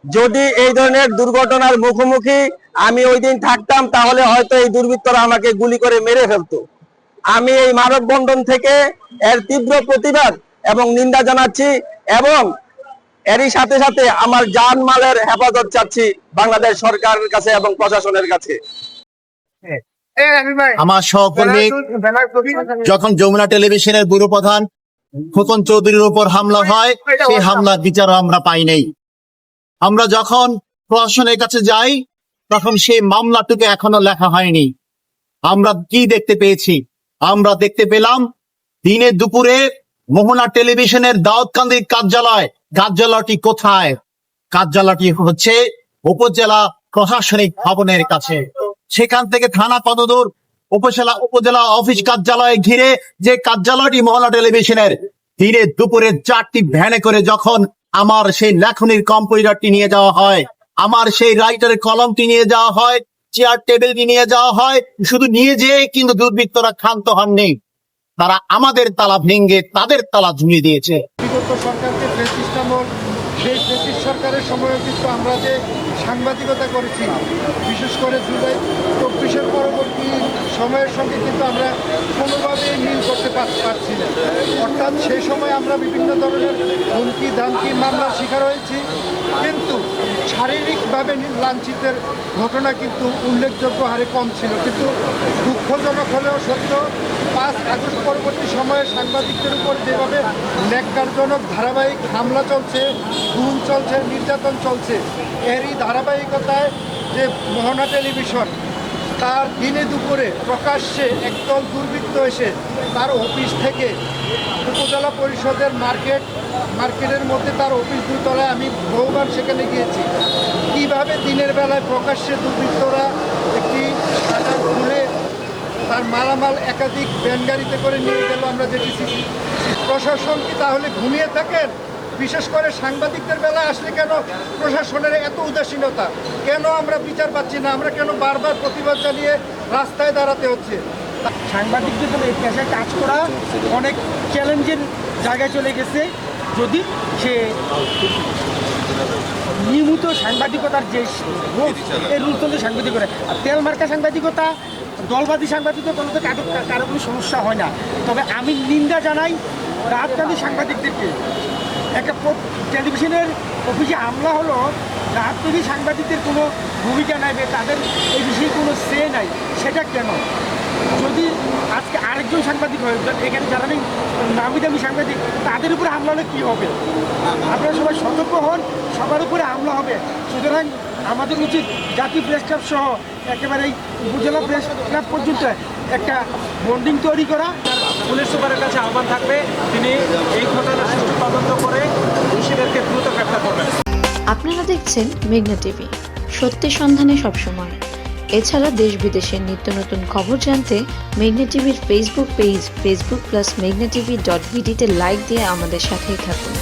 যদি এই ধরনের দুর্ঘটনার মুখোমুখি আমি ওই দিন থাকতাম, তাহলে হয়তো এই দুর্বৃত্তরা আমাকে গুলি করে মেরে ফেলতো। আমি এই মানববন্ধন থেকে এর তীব্র প্রতিবাদ এবং নিন্দা জানাচ্ছি, এবং এরই সাথে সাথে আমার জানমালের হেফাজত চাচ্ছি বাংলাদেশ সরকারের কাছে এবং প্রশাসনের কাছে। আমার সহকর্মী যখন যমুনা টেলিভিশনের ব্যুরো প্রধান খোকন চৌধুরীর উপর হামলা হয়, সেই হামলার বিচার আমরা পাই নাই। আমরা যখন প্রশাসনের কাছে যাই, তখন সেই মামলাটুকু এখনো লেখা হয়নি। আমরা কি দেখতে পেয়েছি? আমরা দেখতে পেলাম দিনে দুপুরে মোহনা টেলিভিশনের দাউদকান্দির কার্যালয়টি কোথায়? কার্যালয়টি হচ্ছে উপজেলা প্রশাসনিক ভবনের কাছে। সেখান থেকে থানা কতদূর? উপজেলা অফিস কার্যালয়ে ঘিরে যে কার্যালয়টি মোহনা টেলিভিশনের, দিনে দুপুরে 4টি ভ্যানে করে যখন আমার সেই লেখনির কম্পিউটারটি নিয়ে যাওয়া হয়, আমার সেই রাইটারের কলমটি নিয়ে যাওয়া হয়, চেয়ার টেবিলটি নিয়ে যাওয়া হয়, শুধু নিয়ে যেয়ে কিন্তু দুর্বৃত্তরা ক্ষান্ত হননি, তারা আমাদের তালা ভেঙে তাদের তালা ঝুলিয়ে দিয়েছে। বিগত সরকারকে ফ্যাসিস্ট আমল, সেই ফ্যাসিস্ট সরকারের সময়ও কিন্তু আমরা যে সাংবাদিকতা করেছি, বিশেষ করে জুলাই 24-এর পরবর্তী সময়ের সঙ্গে কিন্তু আমরা কোনোভাবেই মিল করতে পারছি না। অর্থাৎ সেই সময় আমরা বিভিন্ন ধরনের হুমকি ধামকি মামলার শিকার হয়েছি, কিন্তু শারীরিকভাবে লাঞ্ছিতের ঘটনা কিন্তু উল্লেখযোগ্য হারে কম ছিল। কিন্তু দুঃখজনক হলেও সত্য, 5 আগস্ট পরবর্তী সময়ে সাংবাদিকদের উপর যেভাবে ন্যাক্কারজনক ধারাবাহিক হামলা চলছে, খুন চলছে, নির্যাতন চলছে, এরই ধারাবাহিকতায় যে মোহনা টেলিভিশন তার দিনে দুপুরে প্রকাশ্যে একদল দুর্বৃত্ত এসে তার অফিস থেকে উপজেলা পরিষদের মার্কেটের মধ্যে তার অফিস 2 তলায়, আমি বহুবার সেখানে গিয়েছি, কীভাবে দিনের বেলায় প্রকাশ্যে দুর্বৃত্তরা একটি শাটার খুলে তার মালামাল একাধিক ভ্যান গাড়িতে করে নিয়ে গেল আমরা দেখেছি। প্রশাসন কি তাহলে ঘুমিয়ে থাকেন? বিশেষ করে সাংবাদিকদের বেলায় আসলে কেন প্রশাসনের এত উদাসীনতা? কেন আমরা বিচার পাচ্ছি না? আমরা কেন বারবার প্রতিবাদ জানিয়ে রাস্তায় দাঁড়াতে হচ্ছে? সাংবাদিকদের জন্য এই পেশায় কাজ করা অনেক চ্যালেঞ্জের জায়গায় চলে গেছে, যদি সে নিয়মিত সাংবাদিকতার যে রুলস, এই রুলস চলতে সাংবাদিক করে। আর তেল মার্কা সাংবাদিকতা, দলবাদী সাংবাদিকতা কোনো কারো কোনো সমস্যা হয় না। তবে আমি নিন্দা জানাই রাজধানী সাংবাদিকদেরকে। একটা টেলিভিশনের অফিসে হামলা হলো, রাজনীতি সাংবাদিকদের কোনো ভূমিকা নাই, তাদের এই বিষয়ে কোনো সে নাই, সেটা কেন? যদি আজকে আরেকজন সাংবাদিক হয়, এখানে যারা নামি দামি সাংবাদিক, তাদের উপরে হামলা হলে কী হবে? আপনারা সবাই সতর্ক হন, সবার উপরে হামলা হবে। সুতরাং আমাদের উচিত জাতীয় প্রেস ক্লাব সহ একেবারে উপজেলা প্রেস ক্লাব পর্যন্ত একটা বন্ডিং তৈরি করা। পুলিশ সুপারের কাছে আহ্বান থাকবে, তিনি এই ঘটনার সুষ্ঠু তদন্ত করে দোষীদেরকে দ্রুত গ্রেফতার করবেন। আপনারা দেখছেন মেঘনা টিভি, সত্যের সন্ধানে সবসময়। এছাড়া দেশ বিদেশের নিত্য নতুন খবর জানতে মেঘনা টিভির ফেসবুক পেজ facebook+meghna tv.bd তে লাইক দিয়ে আমাদের সাথেই থাকুন।